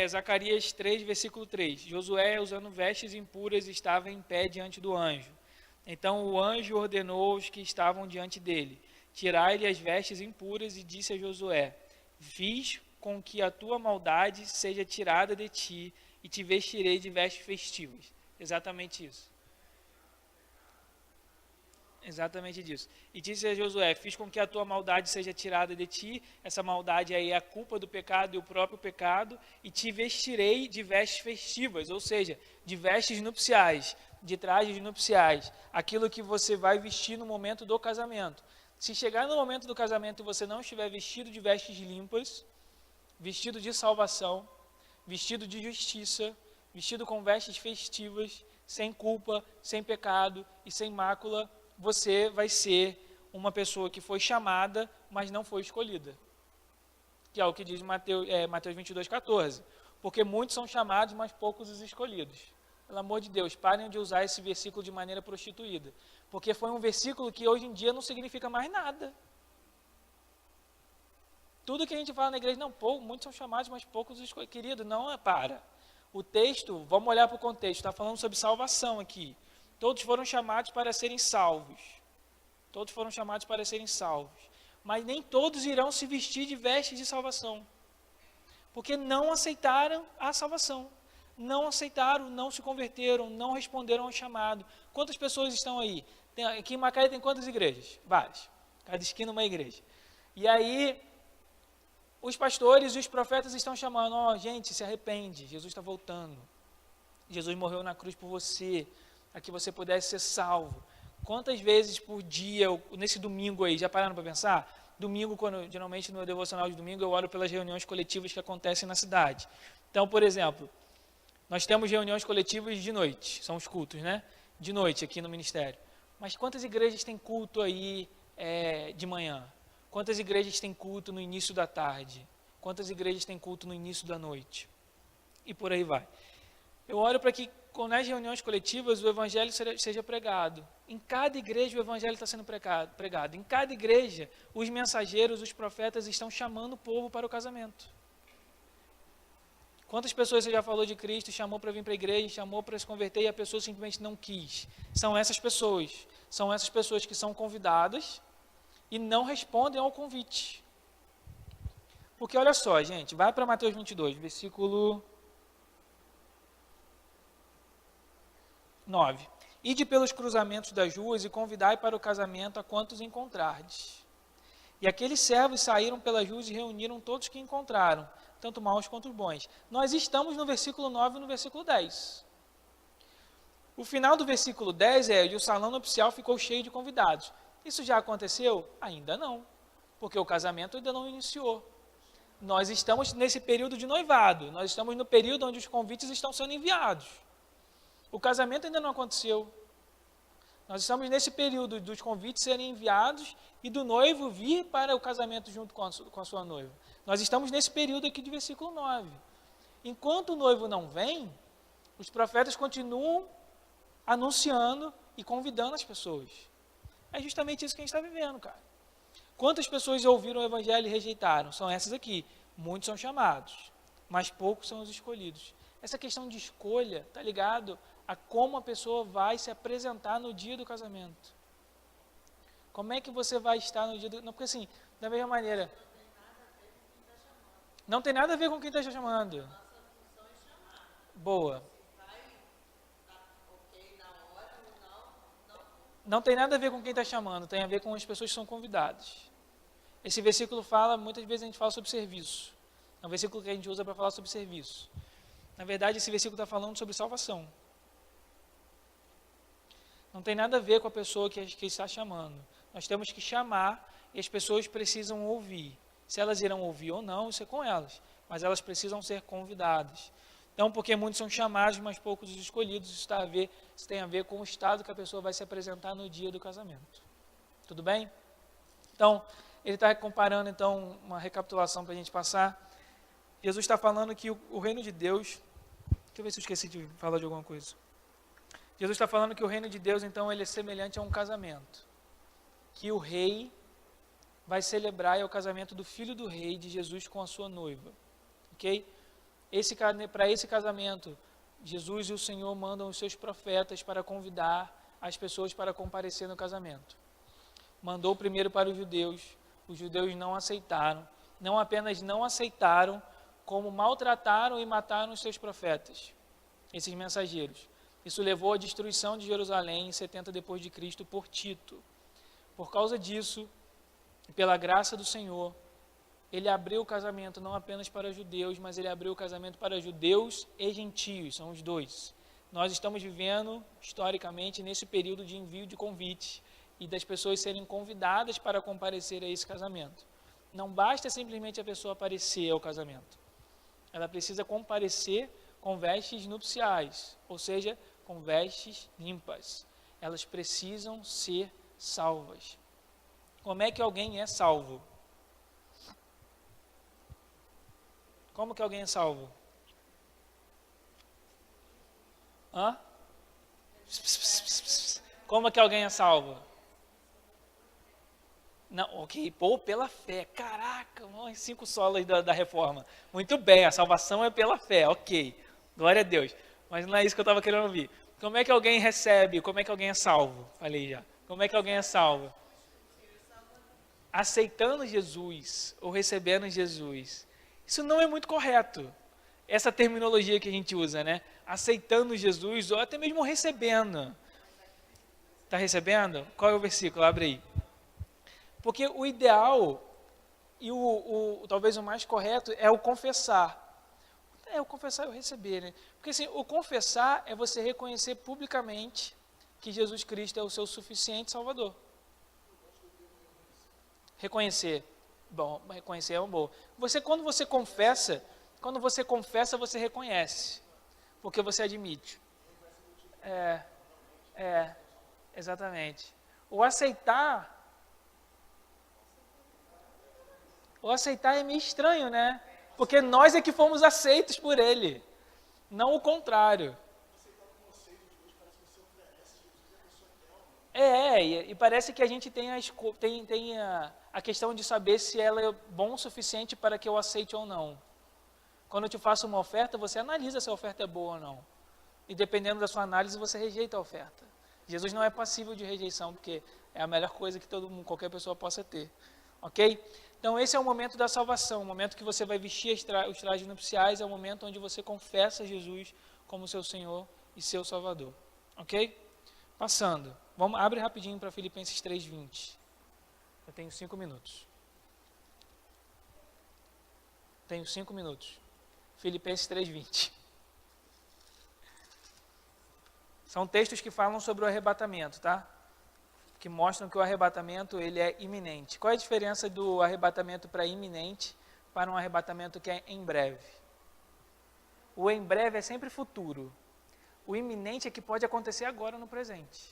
Zacarias 3, versículo 3. Josué, usando vestes impuras, estava em pé diante do anjo. Então o anjo ordenou aos que estavam diante dele: tirai-lhe as vestes impuras, e disse a Josué: fiz com que a tua maldade seja tirada de ti, e te vestirei de vestes festivas. Exatamente isso. Exatamente disso. E disse a Josué: fiz com que a tua maldade seja tirada de ti. Essa maldade aí é a culpa do pecado e o próprio pecado. E te vestirei de vestes festivas, ou seja, de vestes nupciais, de trajes nupciais. Aquilo que você vai vestir no momento do casamento. Se chegar no momento do casamento e você não estiver vestido de vestes limpas, vestido de salvação, vestido de justiça, vestido com vestes festivas, sem culpa, sem pecado e sem mácula, você vai ser uma pessoa que foi chamada, mas não foi escolhida. Que é o que diz Mateus 22, 14. Porque muitos são chamados, mas poucos os escolhidos. Pelo amor de Deus, parem de usar esse versículo de maneira prostituída. Porque foi um versículo que hoje em dia não significa mais nada. Tudo que a gente fala na igreja, não, muitos são chamados, mas poucos os escolhidos. Querido, não para. O texto, vamos olhar para o contexto, está falando sobre salvação aqui. Todos foram chamados para serem salvos. Todos foram chamados para serem salvos. Mas nem todos irão se vestir de vestes de salvação. Porque não aceitaram a salvação. Não aceitaram, não se converteram, não responderam ao chamado. Quantas pessoas estão aí? Aqui em Macaé tem quantas igrejas? Várias. Cada esquina uma igreja. E aí, os pastores e os profetas estão chamando: gente, se arrepende, Jesus está voltando. Jesus morreu na cruz por você, para que você pudesse ser salvo. Quantas vezes por dia, nesse domingo aí, já pararam para pensar? Domingo, geralmente no devocional de domingo, eu oro pelas reuniões coletivas que acontecem na cidade. Então, por exemplo, nós temos reuniões coletivas de noite, são os cultos, né? De noite aqui no ministério. Mas quantas igrejas têm culto aí de manhã? Quantas igrejas têm culto no início da tarde? Quantas igrejas têm culto no início da noite? E por aí vai. Eu oro para que nas reuniões coletivas o evangelho seja pregado. Em cada igreja o evangelho está sendo pregado. Em cada igreja os mensageiros, os profetas estão chamando o povo para o casamento. Quantas pessoas você já falou de Cristo, chamou para vir para a igreja, chamou para se converter e a pessoa simplesmente não quis? São essas pessoas. São essas pessoas que são convidadas e não respondem ao convite. Porque olha só, gente, vai para Mateus 22, versículo 9. Ide pelos cruzamentos das ruas e convidai para o casamento a quantos encontrardes. E aqueles servos saíram pelas ruas e reuniram todos que encontraram, tanto maus quanto bons. Nós estamos no versículo 9 e no versículo 10. O final do versículo 10 e o salão nupcial ficou cheio de convidados. Isso já aconteceu? Ainda não, porque o casamento ainda não iniciou. Nós estamos nesse período de noivado, nós estamos no período onde os convites estão sendo enviados. O casamento ainda não aconteceu. Nós estamos nesse período dos convites serem enviados e do noivo vir para o casamento junto com a sua noiva. Nós estamos nesse período aqui de versículo 9. Enquanto o noivo não vem, os profetas continuam anunciando e convidando as pessoas. É justamente isso que a gente está vivendo, cara. Quantas pessoas ouviram o evangelho e rejeitaram? São essas aqui. Muitos são chamados, mas poucos são os escolhidos. Essa questão de escolha está ligado a como a pessoa vai se apresentar no dia do casamento. Como é que você vai estar no dia do... Não, porque assim, da mesma maneira... Não tem nada a ver com quem está chamando. Boa. Não tem nada a ver com quem está chamando, tem a ver com as pessoas que são convidadas. Esse versículo fala, muitas vezes a gente fala sobre serviço. É um versículo que a gente usa para falar sobre serviço. Na verdade, esse versículo está falando sobre salvação. Não tem nada a ver com a pessoa que está chamando. Nós temos que chamar e as pessoas precisam ouvir. Se elas irão ouvir ou não, isso é com elas. Mas elas precisam ser convidadas. Então, porque muitos são chamados, mas poucos os escolhidos, isso tem a ver com o estado que a pessoa vai se apresentar no dia do casamento. Tudo bem? Então, ele está comparando, então, uma recapitulação para a gente passar. Jesus está falando que o reino de Deus... Deixa eu ver se eu esqueci de falar de alguma coisa. Jesus está falando que o reino de Deus, então, ele é semelhante a um casamento. Que o rei vai celebrar é o casamento do filho do rei, de Jesus, com a sua noiva. Ok? Para esse casamento, Jesus e o Senhor mandam os seus profetas para convidar as pessoas para comparecer no casamento. Mandou primeiro para os judeus não aceitaram. Não apenas não aceitaram, como maltrataram e mataram os seus profetas, esses mensageiros. Isso levou à destruição de Jerusalém em 70 depois de Cristo por Tito. Por causa disso, pela graça do Senhor, ele abriu o casamento não apenas para judeus, mas ele abriu o casamento para judeus e gentios, são os dois. Nós estamos vivendo, historicamente, nesse período de envio de convite e das pessoas serem convidadas para comparecer a esse casamento. Não basta simplesmente a pessoa aparecer ao casamento. Ela precisa comparecer com vestes nupciais, ou seja, com vestes limpas. Elas precisam ser salvas. Como é que alguém é salvo? Como que alguém é salvo? Hã? Como que alguém é salvo? Não, ok, pela fé. Caraca, 5 solas da reforma. Muito bem, a salvação é pela fé, ok. Glória a Deus. Mas não é isso que eu estava querendo ouvir. Como é que alguém recebe? Como é que alguém é salvo? Falei já. Como é que alguém é salvo? Aceitando Jesus ou recebendo Jesus. Isso não é muito correto. Essa terminologia que a gente usa, né? Aceitando Jesus ou até mesmo recebendo. Está recebendo? Qual é o versículo? Abre aí. Porque o ideal e talvez o mais correto é o confessar. É o confessar e o receber, né? Porque assim, o confessar é você reconhecer publicamente que Jesus Cristo é o seu suficiente Salvador. Reconhecer. Bom, reconhecer é um bom. Quando você confessa, você reconhece. Porque você admite. Exatamente. O aceitar é meio estranho, né? Porque nós é que fomos aceitos por Ele, não o contrário. E parece que a gente tem a questão de saber se ela é bom o suficiente para que eu aceite ou não. Quando eu te faço uma oferta, você analisa se a oferta é boa ou não. E dependendo da sua análise, você rejeita a oferta. Jesus não é passível de rejeição, porque é a melhor coisa que qualquer pessoa possa ter. Ok? Então esse é o momento da salvação, o momento que você vai vestir os trajes nupciais, é o momento onde você confessa Jesus como seu Senhor e seu Salvador. Ok? Passando. Abre rapidinho para Filipenses 3:20. Eu tenho 5 minutos. Filipenses 3:20. São textos que falam sobre o arrebatamento, tá? Que mostram que o arrebatamento ele é iminente. Qual é a diferença do arrebatamento para iminente para um arrebatamento que é em breve? O em breve é sempre futuro. O iminente é que pode acontecer agora no presente.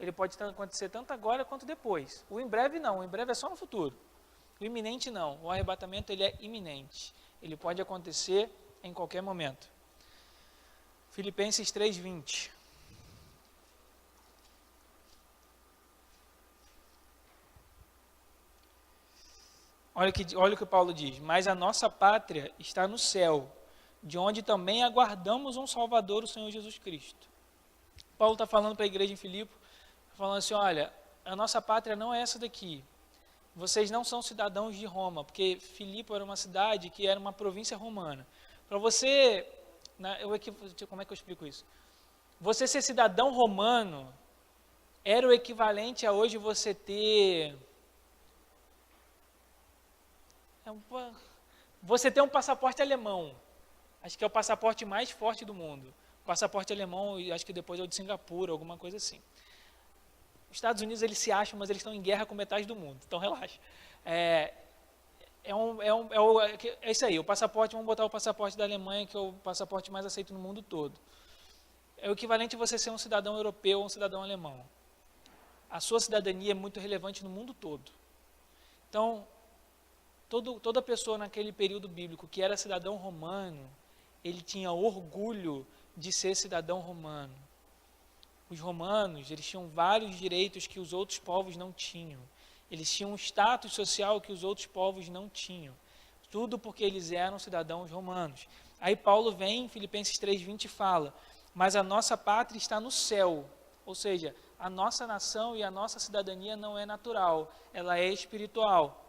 Ele pode acontecer tanto agora quanto depois. O em breve não, o em breve é só no futuro. O iminente não, o arrebatamento ele é iminente. Ele pode acontecer em qualquer momento. Filipenses 3:20. Olha o que Paulo diz. Mas a nossa pátria está no céu, de onde também aguardamos um Salvador, o Senhor Jesus Cristo. Paulo está falando para a igreja em Filipe, falando assim, olha, a nossa pátria não é essa daqui. Vocês não são cidadãos de Roma, porque Filipe era uma cidade que era uma província romana. Para você, como é que eu explico isso? Você ser cidadão romano era o equivalente a hoje você ter... Você tem um passaporte alemão. Acho que é o passaporte mais forte do mundo. O passaporte alemão, acho que depois é o de Singapura, alguma coisa assim. Os Estados Unidos, eles se acham, mas eles estão em guerra com metade do mundo. Então, relaxa. É isso aí, o passaporte, vamos botar o passaporte da Alemanha, que é o passaporte mais aceito no mundo todo. É o equivalente a você ser um cidadão europeu ou um cidadão alemão. A sua cidadania é muito relevante no mundo todo. Então, toda pessoa naquele período bíblico que era cidadão romano, ele tinha orgulho de ser cidadão romano. Os romanos, eles tinham vários direitos que os outros povos não tinham. Eles tinham um status social que os outros povos não tinham. Tudo porque eles eram cidadãos romanos. Aí Paulo vem em Filipenses 3:20 e fala: mas a nossa pátria está no céu. Ou seja, a nossa nação e a nossa cidadania não é natural, ela é espiritual.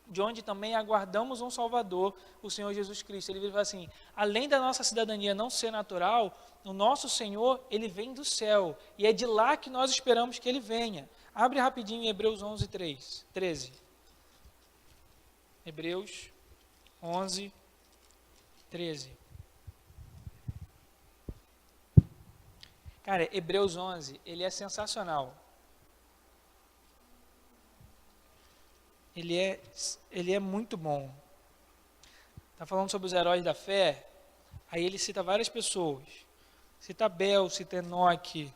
De onde também aguardamos um Salvador, o Senhor Jesus Cristo. Ele fala assim: além da nossa cidadania não ser natural, o nosso Senhor, ele vem do céu. E é de lá que nós esperamos que ele venha. Abre rapidinho em Hebreus 11:13. Hebreus 11:13. Cara, Hebreus 11, ele é sensacional. Ele é muito bom. Está falando sobre os heróis da fé, aí ele cita várias pessoas. Cita Abel, cita Enoque,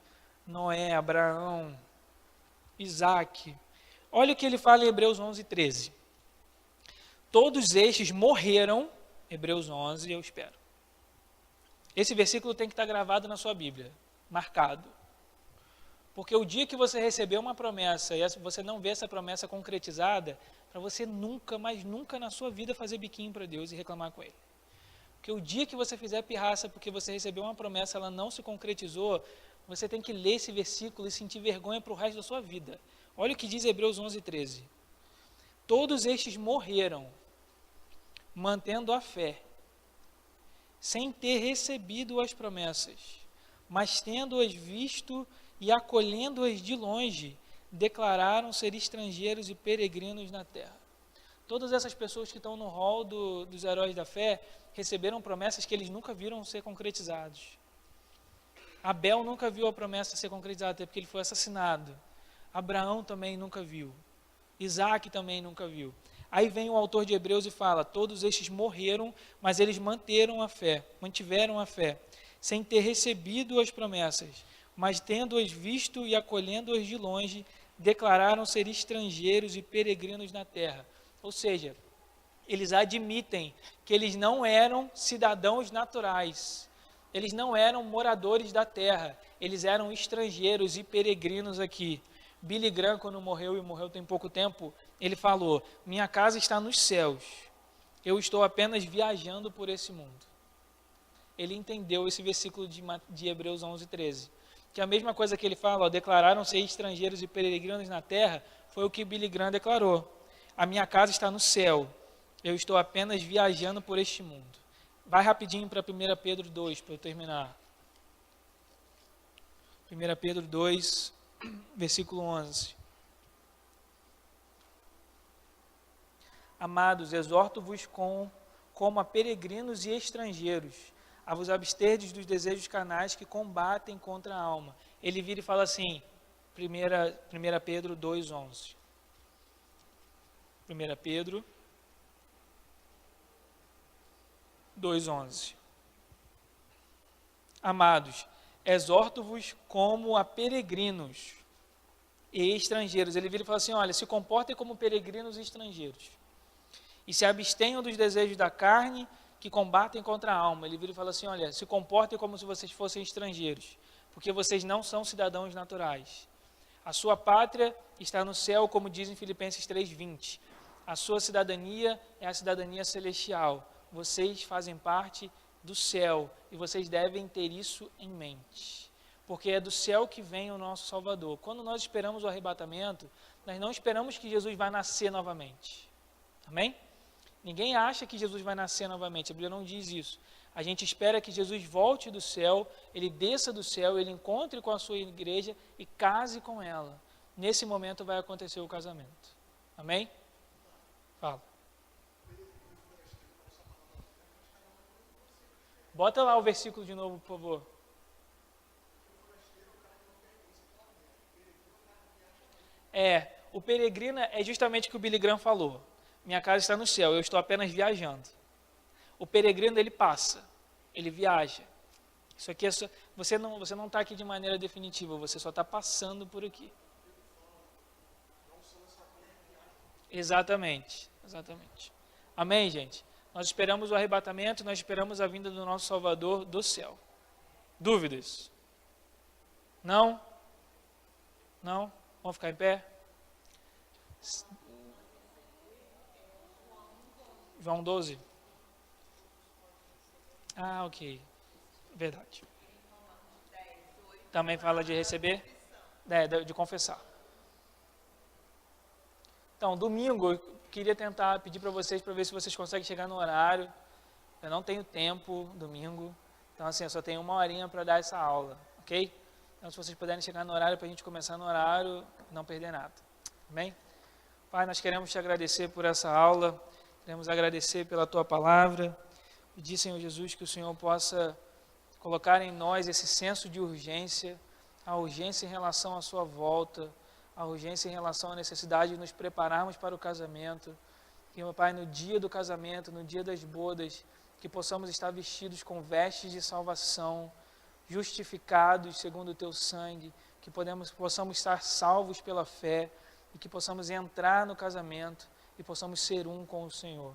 Noé, Abraão, Isaac. Olha o que ele fala em Hebreus 11:13. Todos estes morreram, Hebreus 11, eu espero. Esse versículo tem que estar gravado na sua Bíblia, marcado. Porque o dia que você recebeu uma promessa e você não vê essa promessa concretizada, para você nunca, mas nunca na sua vida fazer biquinho para Deus e reclamar com Ele. Porque o dia que você fizer pirraça porque você recebeu uma promessa, ela não se concretizou, você tem que ler esse versículo e sentir vergonha para o resto da sua vida. Olha o que diz Hebreus 11:13. Todos estes morreram, mantendo a fé, sem ter recebido as promessas, mas tendo-as visto e acolhendo-as de longe, declararam ser estrangeiros e peregrinos na terra. Todas essas pessoas que estão no rol dos heróis da fé receberam promessas que eles nunca viram ser concretizados. Abel nunca viu a promessa ser concretizada, até porque ele foi assassinado. Abraão também nunca viu. Isaac também nunca viu. Aí vem o autor de Hebreus e fala: todos estes morreram, mas eles mantiveram a fé, sem ter recebido as promessas, mas tendo-as visto e acolhendo-as de longe, declararam ser estrangeiros e peregrinos na terra. Ou seja, eles admitem que eles não eram cidadãos naturais, eles não eram moradores da terra, eles eram estrangeiros e peregrinos aqui. Billy Graham, quando morreu, e morreu tem pouco tempo, ele falou: minha casa está nos céus, eu estou apenas viajando por esse mundo. Ele entendeu esse versículo de Hebreus 11:13. Que a mesma coisa que ele fala, ó, declararam ser estrangeiros e peregrinos na terra, foi o que Billy Graham declarou. A minha casa está no céu, eu estou apenas viajando por este mundo. Vai rapidinho para 1 Pedro 2, para eu terminar. 1 Pedro 2, versículo 11. Amados, exorto-vos como a peregrinos e estrangeiros, a vos absterdes dos desejos carnais que combatem contra a alma. Ele vira e fala assim, 1 Pedro 2:11. 1 Pedro 2:11. Amados, exorto-vos como a peregrinos e estrangeiros. Ele vira e fala assim, olha, se comportem como peregrinos e estrangeiros. E se abstenham dos desejos da carne que combatem contra a alma. Ele vira e fala assim, olha, se comportem como se vocês fossem estrangeiros, porque vocês não são cidadãos naturais. A sua pátria está no céu, como diz em Filipenses 3:20. A sua cidadania é a cidadania celestial. Vocês fazem parte do céu e vocês devem ter isso em mente. Porque é do céu que vem o nosso Salvador. Quando nós esperamos o arrebatamento, nós não esperamos que Jesus vai nascer novamente. Amém? Ninguém acha que Jesus vai nascer novamente, a Bíblia não diz isso. A gente espera que Jesus volte do céu, ele desça do céu, ele encontre com a sua igreja e case com ela. Nesse momento vai acontecer o casamento. Amém? Fala. Bota lá o versículo de novo, por favor. O peregrino é justamente o que o Billy Graham falou. Minha casa está no céu, eu estou apenas viajando. O peregrino, ele passa, ele viaja. Isso aqui é só, você não está aqui de maneira definitiva, você só está passando por aqui. Exatamente. Amém, gente? Nós esperamos o arrebatamento, nós esperamos a vinda do nosso Salvador do céu. Dúvidas? Não? Não? Vamos ficar em pé? João 12. Ah, ok. Verdade. Também fala de receber, de confessar. Então, domingo, eu queria tentar pedir para vocês, para ver se vocês conseguem chegar no horário. Eu não tenho tempo domingo, então assim, eu só tenho 1 horinha para dar essa aula, ok? Então, se vocês puderem chegar no horário, para a gente começar no horário, não perder nada. Amém? Pai, nós queremos te agradecer por essa aula, queremos agradecer pela tua palavra. Pedir, Senhor Jesus, que o Senhor possa colocar em nós esse senso de urgência, a urgência em relação à sua volta, a urgência em relação à necessidade de nos prepararmos para o casamento. Que, meu Pai, no dia do casamento, no dia das bodas, que possamos estar vestidos com vestes de salvação, justificados segundo o teu sangue, que possamos estar salvos pela fé e que possamos entrar no casamento e possamos ser um com o Senhor.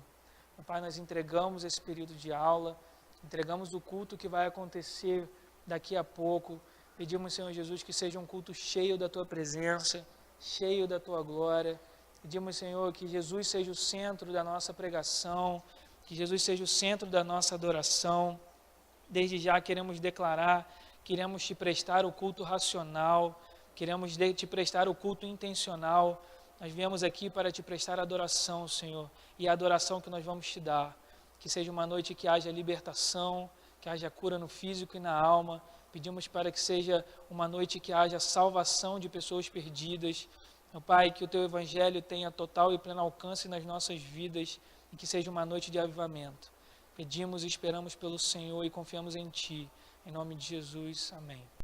Meu Pai, nós entregamos esse período de aula, entregamos o culto que vai acontecer daqui a pouco. Pedimos, Senhor Jesus, que seja um culto cheio da tua presença, cheio da tua glória. Pedimos, Senhor, que Jesus seja o centro da nossa pregação, que Jesus seja o centro da nossa adoração. Desde já queremos declarar, queremos te prestar o culto racional, queremos te prestar o culto intencional. Nós viemos aqui para te prestar adoração, Senhor, e a adoração que nós vamos te dar. Que seja uma noite que haja libertação, que haja cura no físico e na alma. Pedimos para que seja uma noite que haja salvação de pessoas perdidas. Meu Pai, que o teu evangelho tenha total e pleno alcance nas nossas vidas e que seja uma noite de avivamento. Pedimos e esperamos pelo Senhor e confiamos em Ti. Em nome de Jesus, amém.